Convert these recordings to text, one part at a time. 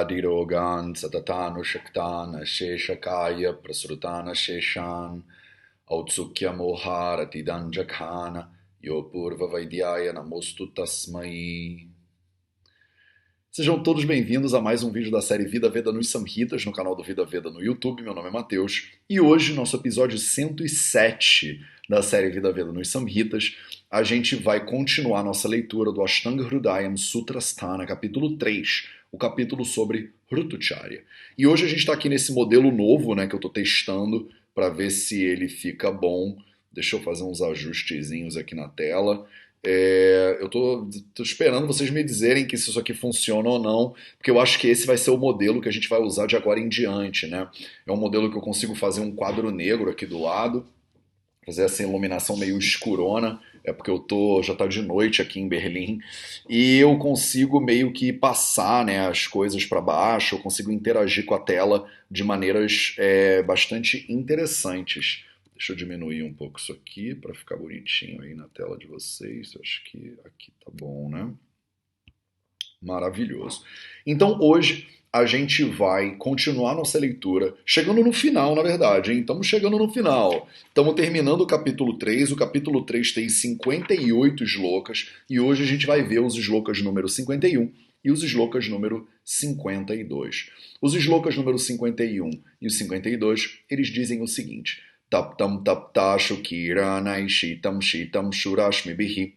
Vyadirogan Satatanu Shaktana Sheshakaya Prasrutana Sheshan Autsukya Moharati Danjakhana Yopurva Vaidyaya Namostu Tasmai. Sejam todos bem-vindos a mais um vídeo da série Vida Veda nos Samhitas, no canal do Vida Veda no YouTube. Meu nome é Matheus e hoje, nosso episódio 107 da série Vida Veda nos Samhitas, a gente vai continuar nossa leitura do Ashtanga Hridayam Sutrasthana, capítulo 3, o capítulo sobre Hritucharya. E hoje a gente está aqui nesse modelo novo, né, que eu estou testando para ver se ele fica bom. Deixa eu fazer uns ajustezinhos aqui na tela. Eu tô esperando vocês me dizerem que se isso aqui funciona ou não, porque eu acho que esse vai ser o modelo que a gente vai usar de agora em diante, né? É um modelo que eu consigo fazer um quadro negro aqui do lado, fazer essa iluminação meio escurona, é porque já tá de noite aqui em Berlim, e eu consigo meio que passar, né, as coisas para baixo, eu consigo interagir com a tela de maneiras bastante interessantes. Deixa eu diminuir um pouco isso aqui para ficar bonitinho aí na tela de vocês. Eu acho que aqui tá bom, né? Maravilhoso. Então hoje a gente vai continuar nossa leitura, chegando no final, na verdade, hein? Estamos chegando no final. Estamos terminando o capítulo 3. O capítulo 3 tem 58 shlokas e hoje a gente vai ver os shlokas número 51 e os shlokas número 52. Os shlokas número 51 e o 52, eles dizem o seguinte: Taptam taptashu kiranai shitam shitam shurashmibihi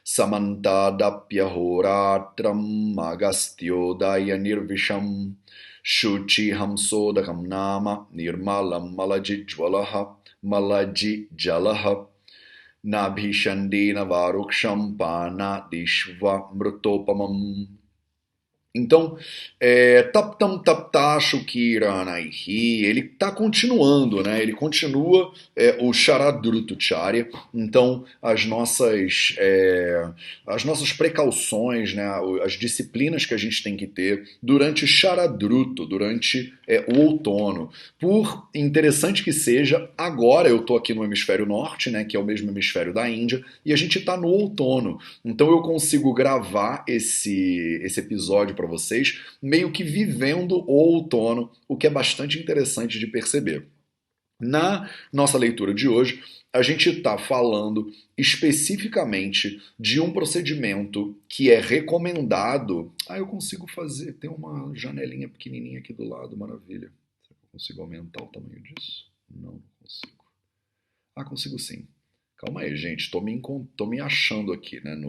samantadapyahoratram magastyodaya nirvisham shuchi hamsodakam nama nirmalam malajijwalaha malajijalaha nabhishandena varuksham pana dishva mrutopamam. Então, Taptam Taptashu Kiranaihi, ele está continuando, né? Ele continua o Sharadrutucharya. Então, as nossas precauções, né? As disciplinas que a gente tem que ter durante o Sharadruto, durante o outono. Por interessante que seja, agora eu estou aqui no hemisfério norte, né? Que é o mesmo hemisfério da Índia, e a gente está no outono. Então, eu consigo gravar esse episódio para vocês, meio que vivendo o outono, o que é bastante interessante de perceber. Na nossa leitura de hoje, a gente está falando especificamente de um procedimento que é recomendado. Eu consigo fazer, tem uma janelinha pequenininha aqui do lado, maravilha. Será que eu consigo aumentar o tamanho disso? Não consigo. Consigo sim. Calma aí, gente, tô me achando aqui, né,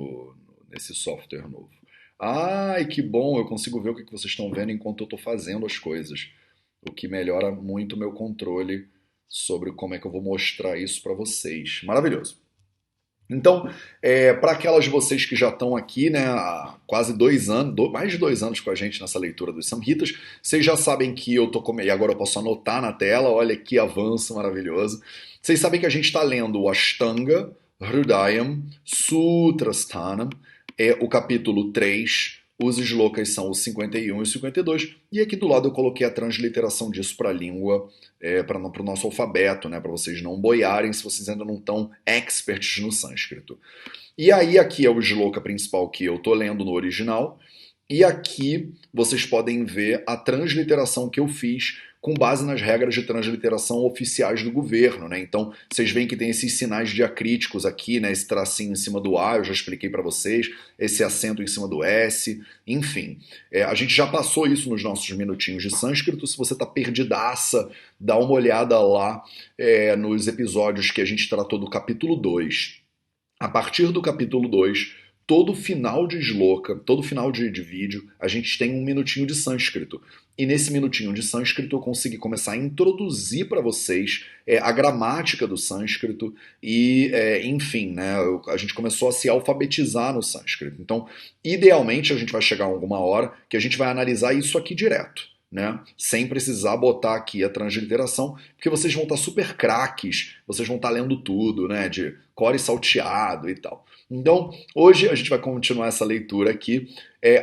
nesse software novo. Ai, que bom, eu consigo ver o que vocês estão vendo enquanto eu estou fazendo as coisas, o que melhora muito o meu controle sobre como é que eu vou mostrar isso para vocês. Maravilhoso. Então, para aquelas de vocês que já estão aqui, né, há quase 2 anos, mais de 2 anos com a gente nessa leitura dos Samhitas, vocês já sabem que eu tô e agora eu posso anotar na tela, olha que avanço maravilhoso. Vocês sabem que a gente está lendo o Ashtanga Hridayam Sutrasthana, o capítulo 3, os shlokas são os 51 e os 52, e aqui do lado eu coloquei a transliteração disso para a língua, para o nosso alfabeto, né, para vocês não boiarem se vocês ainda não estão experts no sânscrito. E aí aqui é o shloka principal que eu estou lendo no original, e aqui vocês podem ver a transliteração que eu fiz com base nas regras de transliteração oficiais do governo, né? Então, vocês veem que tem esses sinais diacríticos aqui, né? Esse tracinho em cima do A, eu já expliquei para vocês, esse acento em cima do S, enfim. A gente já passou isso nos nossos minutinhos de sânscrito. Se você tá perdidaça, dá uma olhada lá nos episódios que a gente tratou do capítulo 2. A partir do capítulo 2, todo final de shloka, todo final de vídeo, a gente tem um minutinho de sânscrito. E nesse minutinho de sânscrito eu consegui começar a introduzir para vocês a gramática do sânscrito e, enfim, né, a gente começou a se alfabetizar no sânscrito. Então, idealmente, a gente vai chegar a alguma hora que a gente vai analisar isso aqui direto, né? Sem precisar botar aqui a transliteração, porque vocês vão estar super craques, vocês vão estar lendo tudo, né? De core salteado e tal. Então, hoje a gente vai continuar essa leitura aqui,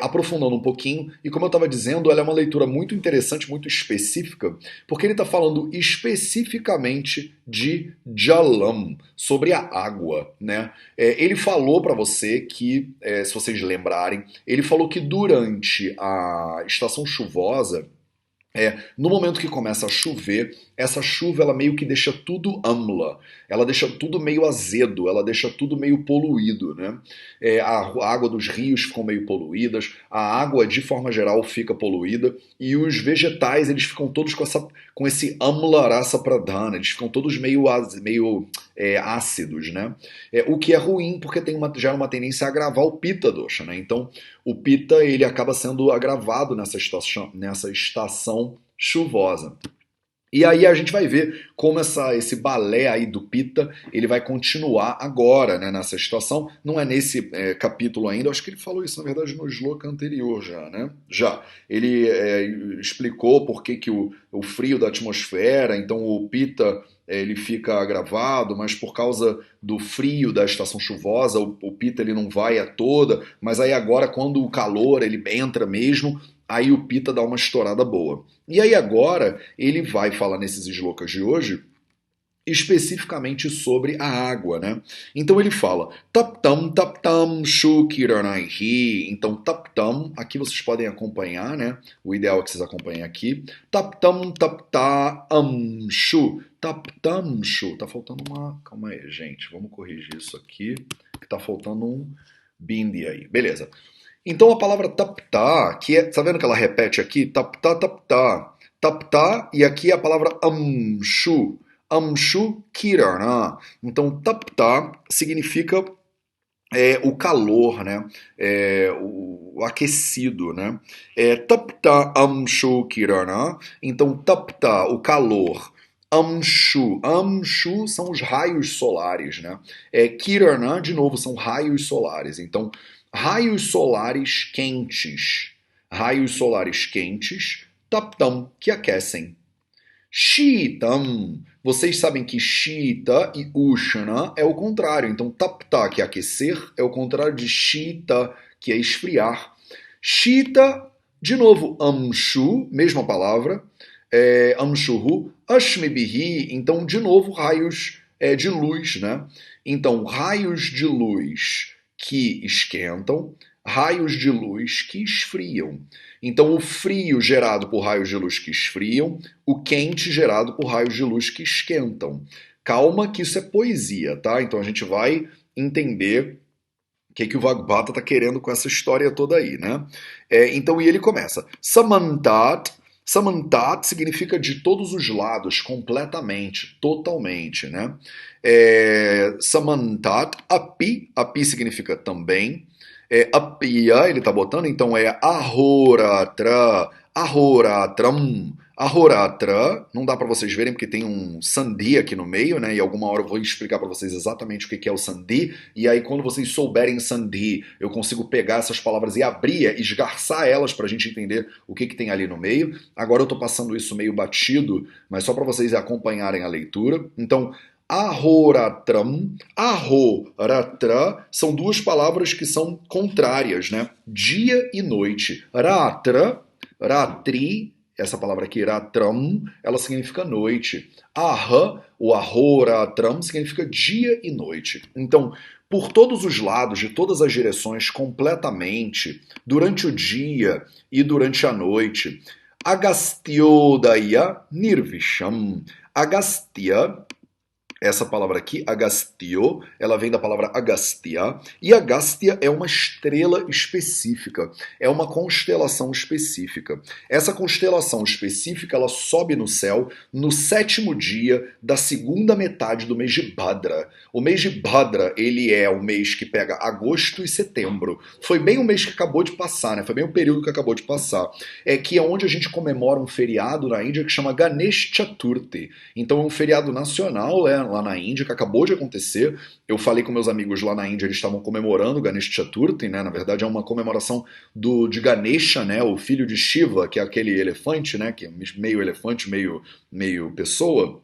aprofundando um pouquinho, e como eu estava dizendo, ela é uma leitura muito interessante, muito específica, porque ele está falando especificamente de Jalam, sobre a água, né? Ele falou para você que, se vocês lembrarem, ele falou que durante a estação chuvosa, no momento que começa a chover, essa chuva ela meio que deixa tudo amla, ela deixa tudo meio azedo, ela deixa tudo meio poluído, né? A água dos rios ficam meio poluídas, a água de forma geral fica poluída e os vegetais eles ficam todos com esse amla rasa pradhana, eles ficam todos meio ácidos, né? O que é ruim porque gera uma tendência a agravar o pitta dosha, né? Então o pitta ele acaba sendo agravado nessa estação chuvosa. E aí a gente vai ver como esse balé aí do Pitta, ele vai continuar agora, né, nessa situação. Não é nesse capítulo ainda, eu acho que ele falou isso, na verdade, no sloka anterior já, né? Já. Ele explicou por que o frio da atmosfera, então o Pitta ele fica agravado, mas por causa do frio da estação chuvosa, o Pitta ele não vai a toda, mas aí agora quando o calor ele entra mesmo, aí o Pitta dá uma estourada boa. E aí agora ele vai falar nesses slokas de hoje especificamente sobre a água, né? Então ele fala taptam shukiranaihi. Então taptam, aqui vocês podem acompanhar, né? O ideal é que vocês acompanhem aqui. Taptam taptamshu. Taptamshu. Tá faltando uma... Calma aí, gente. Vamos corrigir isso aqui. Que tá faltando um bindi aí. Beleza. Então a palavra taptá, que tá vendo que ela repete aqui? Taptá, taptá. Taptá, e aqui a palavra amshu. Amshu kirana. Então taptá significa o calor, né? O aquecido, né? Taptá amshu kirana. Então taptá, o calor. Amshu são os raios solares, né? Kirana, de novo, são raios solares. Então, raios solares quentes. Raios solares quentes, taptam, que aquecem. Shitam, vocês sabem que Shita e Ushana é o contrário. Então, tapta, que é aquecer, é o contrário de Shita, que é esfriar. Shita, de novo, Amshu, mesma palavra. Amshuhu, Ashmibihi, então, de novo, raios de luz, né? Então, raios de luz que esquentam, raios de luz que esfriam. Então, o frio gerado por raios de luz que esfriam, o quente gerado por raios de luz que esquentam. Calma que isso é poesia, tá? Então a gente vai entender o que o Vagbhata está querendo com essa história toda aí, né? Então, e ele começa. Samantat. Samantat significa de todos os lados, completamente, totalmente, né? Samantat. Api. Api significa também. Apia, ele tá botando, então é ahoratra, ahoratram, ahoratra, não dá para vocês verem porque tem um sandhi aqui no meio, né, e alguma hora eu vou explicar para vocês exatamente o que é o sandhi, e aí quando vocês souberem sandhi, eu consigo pegar essas palavras e abrir, esgarçar elas pra gente entender o que tem ali no meio. Agora eu tô passando isso meio batido, mas só para vocês acompanharem a leitura. Então, ahoratram, ahoratra são duas palavras que são contrárias, né? Dia e noite. Ratra, ratri, essa palavra aqui, ratram, ela significa noite. Aha, o ahoratram, significa dia e noite. Então, por todos os lados, de todas as direções, completamente, durante o dia e durante a noite. Agastyodaya nirvisham. Agastya, essa palavra aqui, Agastyo, ela vem da palavra Agastya, e Agastya é uma estrela específica, é uma constelação específica. Essa constelação específica, ela sobe no céu no 7º dia da segunda metade do mês de Bhadra. O mês de Bhadra, ele é o mês que pega agosto e setembro. Foi bem o mês que acabou de passar, né? Foi bem o período que acabou de passar. Que é onde a gente comemora um feriado na Índia que chama Ganesh Chaturthi. Então é um feriado nacional, lá na Índia, que acabou de acontecer. Eu falei com meus amigos lá na Índia, eles estavam comemorando o Ganesh Chaturthi, né? Na verdade é uma comemoração de Ganesha, né? O filho de Shiva, que é aquele elefante, né? Que é meio elefante, meio pessoa.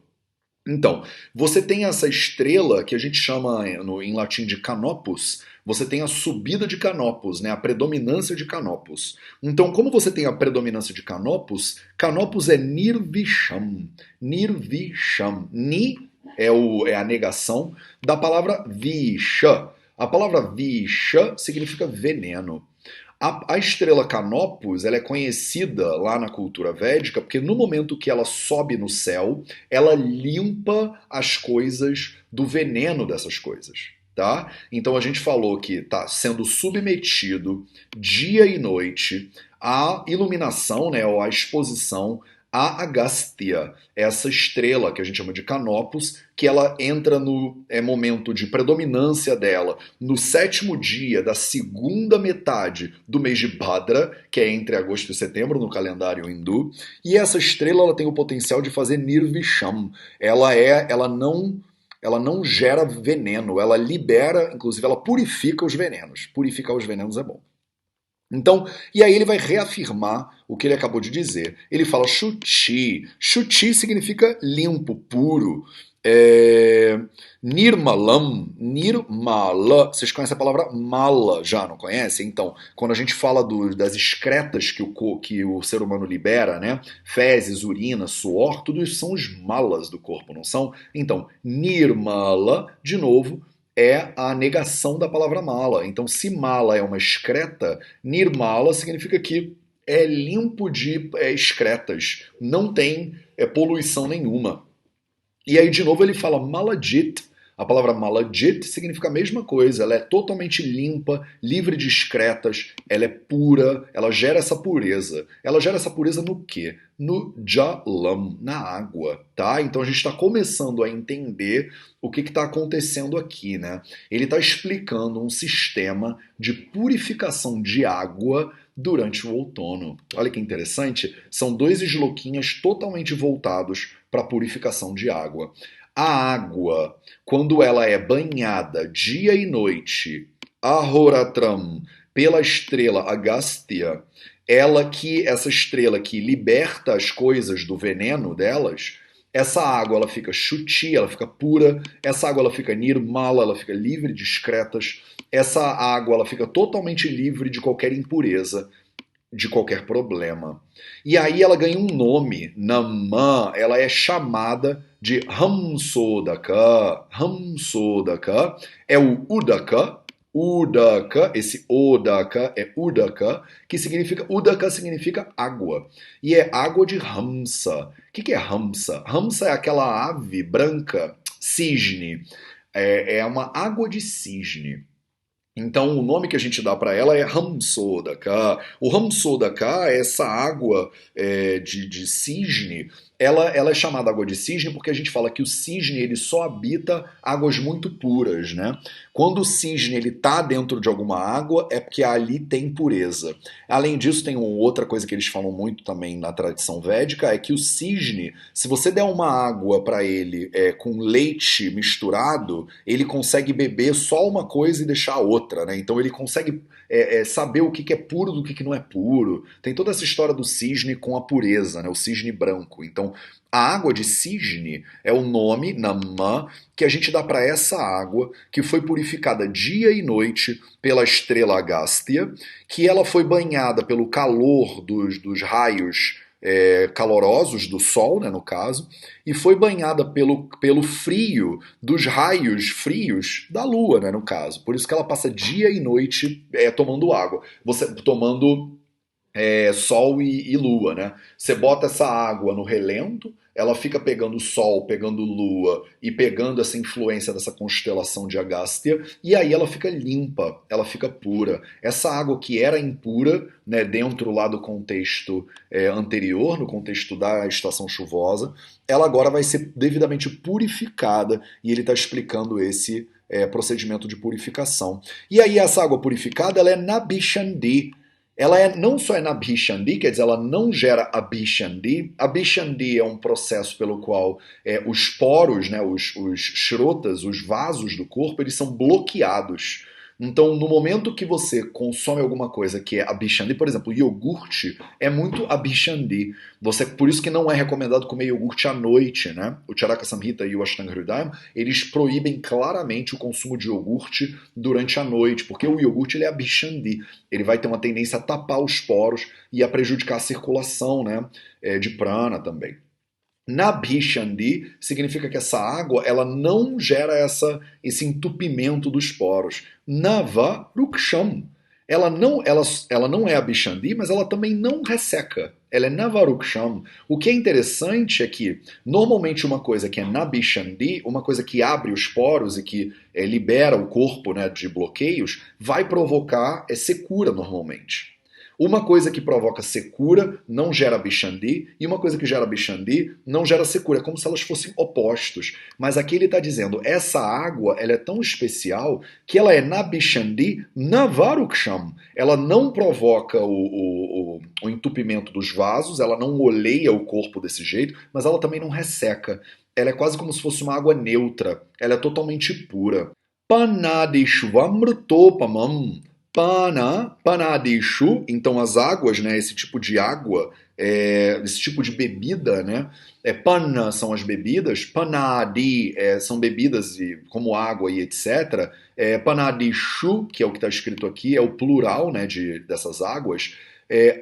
Então, você tem essa estrela que a gente chama em latim de Canopus, você tem a subida de Canopus, né, a predominância de Canopus. Então, como você tem a predominância de Canopus, Canopus é Nirvisham. Nirvisham. Ni é a negação da palavra Visha. A palavra Visha significa veneno. A estrela Canopus ela é conhecida lá na cultura védica porque no momento que ela sobe no céu, ela limpa as coisas do veneno dessas coisas. Tá? Então a gente falou que está sendo submetido dia e noite à iluminação, né, ou à exposição a Agastya, essa estrela que a gente chama de Canopus, que ela entra no momento de predominância dela no sétimo dia da segunda metade do mês de Bhadra, que é entre agosto e setembro no calendário hindu, e essa estrela ela tem o potencial de fazer Nirvisham. Ela não gera veneno, ela libera, inclusive ela purifica os venenos. Purificar os venenos é bom. Então, e aí ele vai reafirmar o que ele acabou de dizer. Ele fala Shuchi. Shuchi significa limpo, puro. Nirmalam, Nirmala. Vocês conhecem a palavra mala já, não conhecem? Então, quando a gente fala das excretas que o ser humano libera, né? Fezes, urina, suor, tudo isso são os malas do corpo, não são? Então, Nirmala, de novo, é a negação da palavra mala. Então, se mala é uma excreta, nirmala significa que é limpo de excretas, não tem poluição nenhuma. E aí, de novo, ele fala maladit. A palavra maladit significa a mesma coisa, ela é totalmente limpa, livre de excretas, ela é pura, ela gera essa pureza. Ela gera essa pureza no quê? No jalam, na água, tá? Então a gente está começando a entender o que está acontecendo aqui, né? Ele está explicando um sistema de purificação de água durante o outono. Olha que interessante, são dois esloquinhas totalmente voltados para a purificação de água. A água, quando ela é banhada dia e noite, Ahoratram, pela estrela Agastya, essa estrela que liberta as coisas do veneno delas, essa água ela fica shuchi, ela fica pura, essa água ela fica nirmala, ela fica livre de excretas, essa água ela fica totalmente livre de qualquer impureza, de qualquer problema. E aí ela ganha um nome, Namã, ela é chamada de Hamsodaka. Hamsodaka é o Udaka. Udaka, esse Odaka é Udaka, Udaka significa água. E é água de Hamsa. O que é Hamsa? Hamsa é aquela ave branca, cisne. É uma água de cisne. Então, o nome que a gente dá para ela é Hamsodaka. O Hamsodaka é essa água de cisne. Ela é chamada água de cisne porque a gente fala que o cisne ele só habita águas muito puras, né? Quando o cisne ele tá dentro de alguma água é porque ali tem pureza. Além disso, tem uma outra coisa que eles falam muito também na tradição védica, é que o cisne, se você der uma água para ele com leite misturado, ele consegue beber só uma coisa e deixar a outra, né? Então ele consegue saber o que é puro do que não é puro. Tem toda essa história do cisne com a pureza, né? O cisne branco. Então, a água de cisne é o nome, Namma, que a gente dá para essa água que foi purificada dia e noite pela estrela Agastya, que ela foi banhada pelo calor dos raios calorosos do Sol, né, no caso, e foi banhada pelo frio dos raios frios da Lua, né, no caso. Por isso que ela passa dia e noite tomando água. Você tomando Sol e Lua, né? Você bota essa água no relento, ela fica pegando Sol, pegando Lua e pegando essa influência dessa constelação de Agastya, e aí ela fica limpa, ela fica pura. Essa água que era impura, né, dentro lá do contexto anterior, no contexto da estação chuvosa, ela agora vai ser devidamente purificada, e ele está explicando esse procedimento de purificação. E aí essa água purificada, ela é Nabhishandi. Ela não só é Nabhishandi, quer dizer, ela não gera Abhishandi. Abhishandi é um processo pelo qual os poros, né, os shrotas, os vasos do corpo, eles são bloqueados. Então, no momento que você consome alguma coisa que é abixandi, por exemplo, iogurte é muito abixandi. Por isso que não é recomendado comer iogurte à noite, né? O Charaka Samhita e o Ashtanga Hridayam, eles proíbem claramente o consumo de iogurte durante a noite, porque o iogurte ele é abixandi. Ele vai ter uma tendência a tapar os poros e a prejudicar a circulação, né? De prana também. Nabhishandi significa que essa água ela não gera esse entupimento dos poros. Nava ruksham. Ela não é abhishandi, mas ela também não resseca. Ela é navaruksham. O que é interessante é que, normalmente, uma coisa que é nabhishandi, uma coisa que abre os poros e que libera o corpo, né, de bloqueios, vai provocar secura normalmente. Uma coisa que provoca secura não gera bixandi, e uma coisa que gera bixandi não gera secura. É como se elas fossem opostos. Mas aqui ele está dizendo, essa água ela é tão especial que ela é na bixandi, na varuksham. Ela não provoca o entupimento dos vasos, ela não oleia o corpo desse jeito, mas ela também não resseca. Ela é quase como se fosse uma água neutra. Ela é totalmente pura. Panadishvamrtopamam. Panadishu, então as águas, né, esse tipo de água, esse tipo de bebida, né, pana são as bebidas, panadi são bebidas como água e etc. Panadishu, que é o que está escrito aqui, é o plural, né, dessas águas.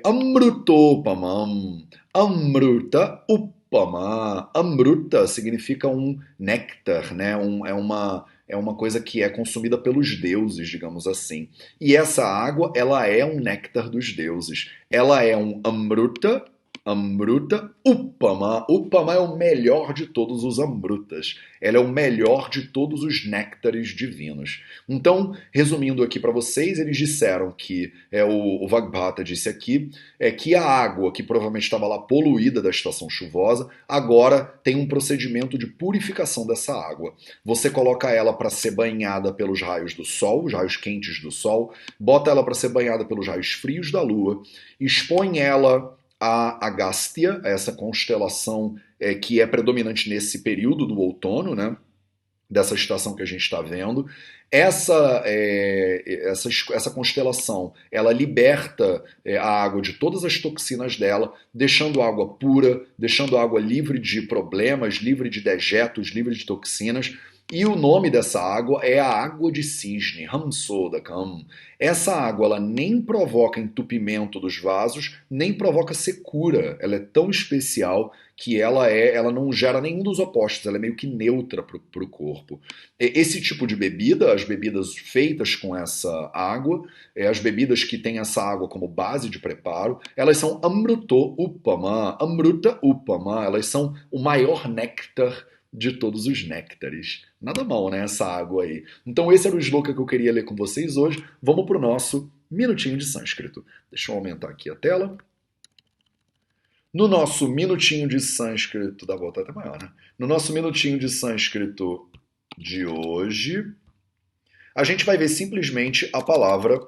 Amrutopamam, amruta upama. Amruta significa um néctar, né, é uma coisa que é consumida pelos deuses, digamos assim. E essa água, ela é um néctar dos deuses. Ela é um amruta, amruta upama. Upama é o melhor de todos os amrutas. Ela é o melhor de todos os néctares divinos. Então, resumindo aqui para vocês, eles disseram que, o Vagbhata disse aqui, que a água, que provavelmente estava lá poluída da estação chuvosa, agora tem um procedimento de purificação dessa água. Você coloca ela para ser banhada pelos raios do sol, os raios quentes do sol, bota ela para ser banhada pelos raios frios da lua, expõe ela a Agastya, essa constelação que é predominante nesse período do outono, né? Dessa estação que a gente está vendo. Essa constelação, ela liberta a água de todas as toxinas dela, deixando a água pura, deixando a água livre de problemas, livre de dejetos, livre de toxinas. E o nome dessa água é a água de cisne, Hamsodakam. Essa água ela nem provoca entupimento dos vasos, nem provoca secura. Ela é tão especial que ela não gera nenhum dos opostos, ela é meio que neutra para o corpo. Esse tipo de bebida, as bebidas feitas com essa água, as bebidas que têm essa água como base de preparo, elas são Amruto Upama, Amruta Upama, elas são o maior néctar de todos os néctares. Nada mal, né, essa água aí. Então esse era o sloka que eu queria ler com vocês hoje. Vamos para o nosso minutinho de sânscrito. Deixa eu aumentar aqui a tela. No nosso minutinho de sânscrito, dá volta até maior, né? No nosso minutinho de sânscrito de hoje, a gente vai ver simplesmente a palavra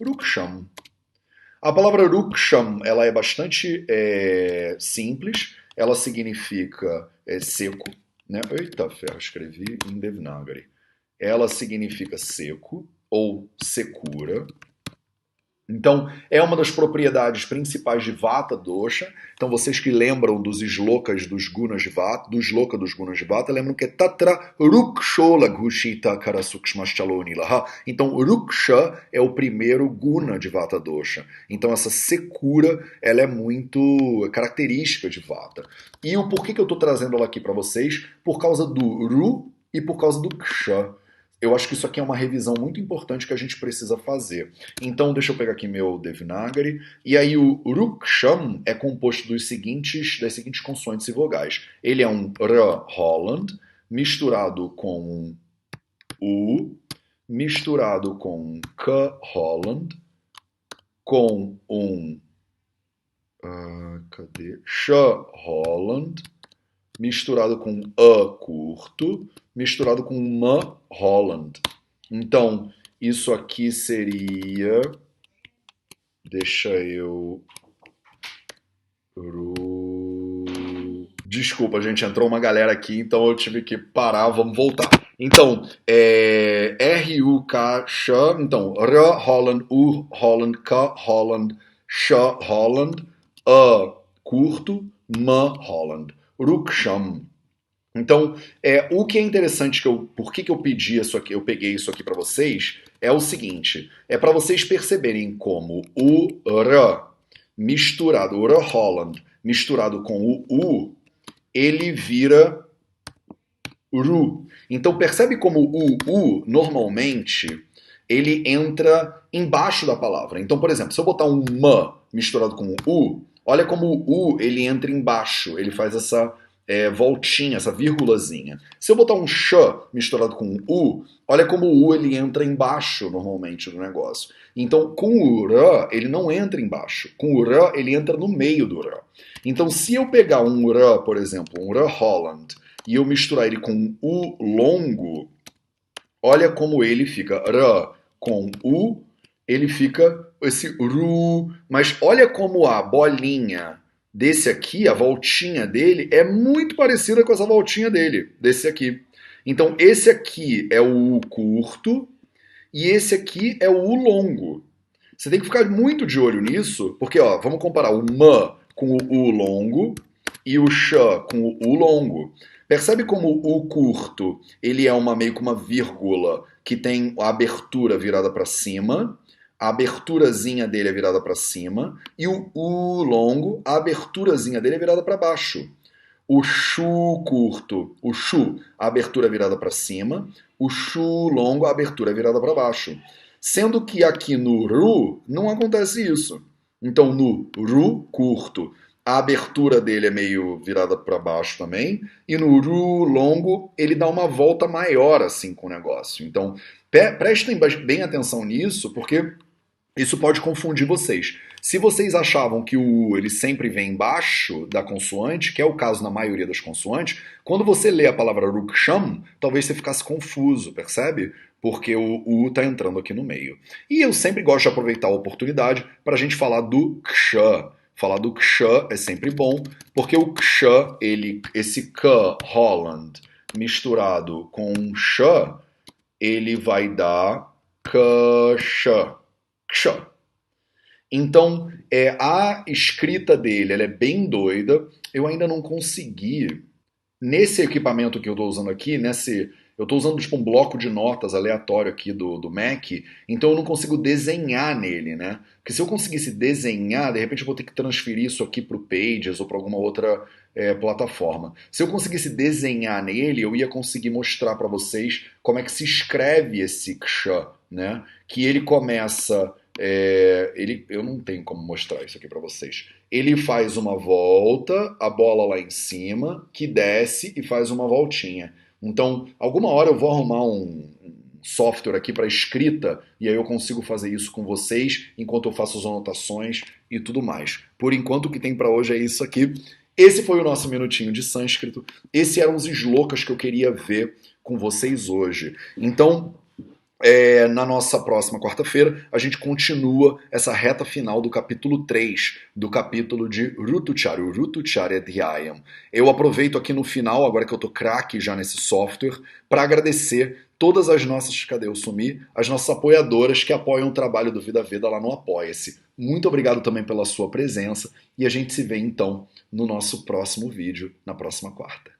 ruksham. A palavra ruksham, ela é bastante simples, ela significa seco, né? Eita ferro, escrevi em Devanagari. Ela significa seco ou secura. Então, é uma das propriedades principais de Vata Dosha. Então, vocês que lembram dos slokas dos Gunas de Vata, do sloka dos Gunas de Vata, lembram que é Tatra Rukshola Gushita Karasukshmaschaloni Laha. Então, Ruksha é o primeiro Guna de Vata Dosha. Então, essa secura, ela é muito característica de Vata. E o porquê que eu estou trazendo ela aqui para vocês? Por causa do Ru e por causa do Ksha. Eu acho que isso aqui é uma revisão muito importante que a gente precisa fazer. Então, deixa eu pegar aqui meu Devanagari. E aí, o Ruksham é composto das seguintes consoantes e vogais. Ele é um R Holland, misturado com um U, misturado com um K Holland, com um Sh Holland, misturado com A curto, misturado com Ma Holland. Então, isso aqui seria... Deixa eu... Desculpa, gente, entrou uma galera aqui, então eu tive que parar, vamos voltar. Então, R-U-K, Sh, então, R, Holland, U, Holland, K, Holland, Sh, Holland, A, curto, M, Holland, Ruksham. Então, o que é interessante por que eu pedi isso aqui, eu peguei isso aqui para vocês, é o seguinte, é para vocês perceberem como o R misturado, o R Holland misturado com o U, ele vira Ru. Então percebe como o U normalmente ele entra embaixo da palavra. Então, por exemplo, se eu botar um M misturado com o U, olha como o U ele entra embaixo, ele faz essa voltinha, essa vírgulazinha. Se eu botar um sh misturado com um u, olha como o u ele entra embaixo normalmente do negócio. Então, com o r, ele não entra embaixo. Com o r, ele entra no meio do r. Então, se eu pegar um r, por exemplo, um r Holland, e eu misturar ele com um u longo, olha como ele fica r com u, ele fica esse ru, mas olha como a bolinha desse aqui, a voltinha dele, é muito parecida com essa voltinha dele, desse aqui. Então, esse aqui é o U curto e esse aqui é o U longo. Você tem que ficar muito de olho nisso, porque ó, vamos comparar o M com o U longo e o Sh com o U longo. Percebe como o U curto ele é meio que uma vírgula que tem a abertura virada para cima, a aberturazinha dele é virada para cima, e o U longo, a aberturazinha dele é virada para baixo. O Shu curto, o Shu, a abertura é virada para cima, o Shu longo, a abertura é virada para baixo. Sendo que aqui no Ru não acontece isso. Então no Ru curto, a abertura dele é meio virada para baixo também, e no Ru longo ele dá uma volta maior assim com o negócio. Então prestem bem atenção nisso, porque isso pode confundir vocês. Se vocês achavam que o U ele sempre vem embaixo da consoante, que é o caso na maioria das consoantes, quando você lê a palavra Ruksham, talvez você ficasse confuso, percebe? Porque o U está entrando aqui no meio. E eu sempre gosto de aproveitar a oportunidade para a gente falar do Ksha. Falar do Ksha é sempre bom, porque o Ksha, esse K Holland misturado com um Sh, ele vai dar Ksha. Ksha. Então, a escrita dele ela é bem doida. Eu ainda não consegui, nesse equipamento que eu estou usando aqui, eu estou usando tipo um bloco de notas aleatório aqui do Mac, então eu não consigo desenhar nele, né? Porque se eu conseguisse desenhar, de repente eu vou ter que transferir isso aqui para o Pages ou para alguma outra plataforma. Se eu conseguisse desenhar nele, eu ia conseguir mostrar para vocês como é que se escreve esse Ksha, né? Que ele começa eu não tenho como mostrar isso aqui para vocês. Ele faz uma volta, a bola lá em cima, que desce e faz uma voltinha. Então, alguma hora eu vou arrumar um software aqui para escrita e aí eu consigo fazer isso com vocês enquanto eu faço as anotações e tudo mais. Por enquanto, o que tem para hoje é isso aqui. Esse foi o nosso minutinho de sânscrito. Esses eram os slokas que eu queria ver com vocês hoje. Então, na nossa próxima quarta-feira, a gente continua essa reta final do capítulo 3, do capítulo de Rutucharya, o Rutucharya Dhyayam. Eu aproveito aqui no final, agora que eu tô craque já nesse software, para agradecer todas as nossas, cadê eu sumi? As nossas apoiadoras que apoiam o trabalho do Vida Veda lá no Apoia-se. Muito obrigado também pela sua presença e a gente se vê então no nosso próximo vídeo, na próxima quarta.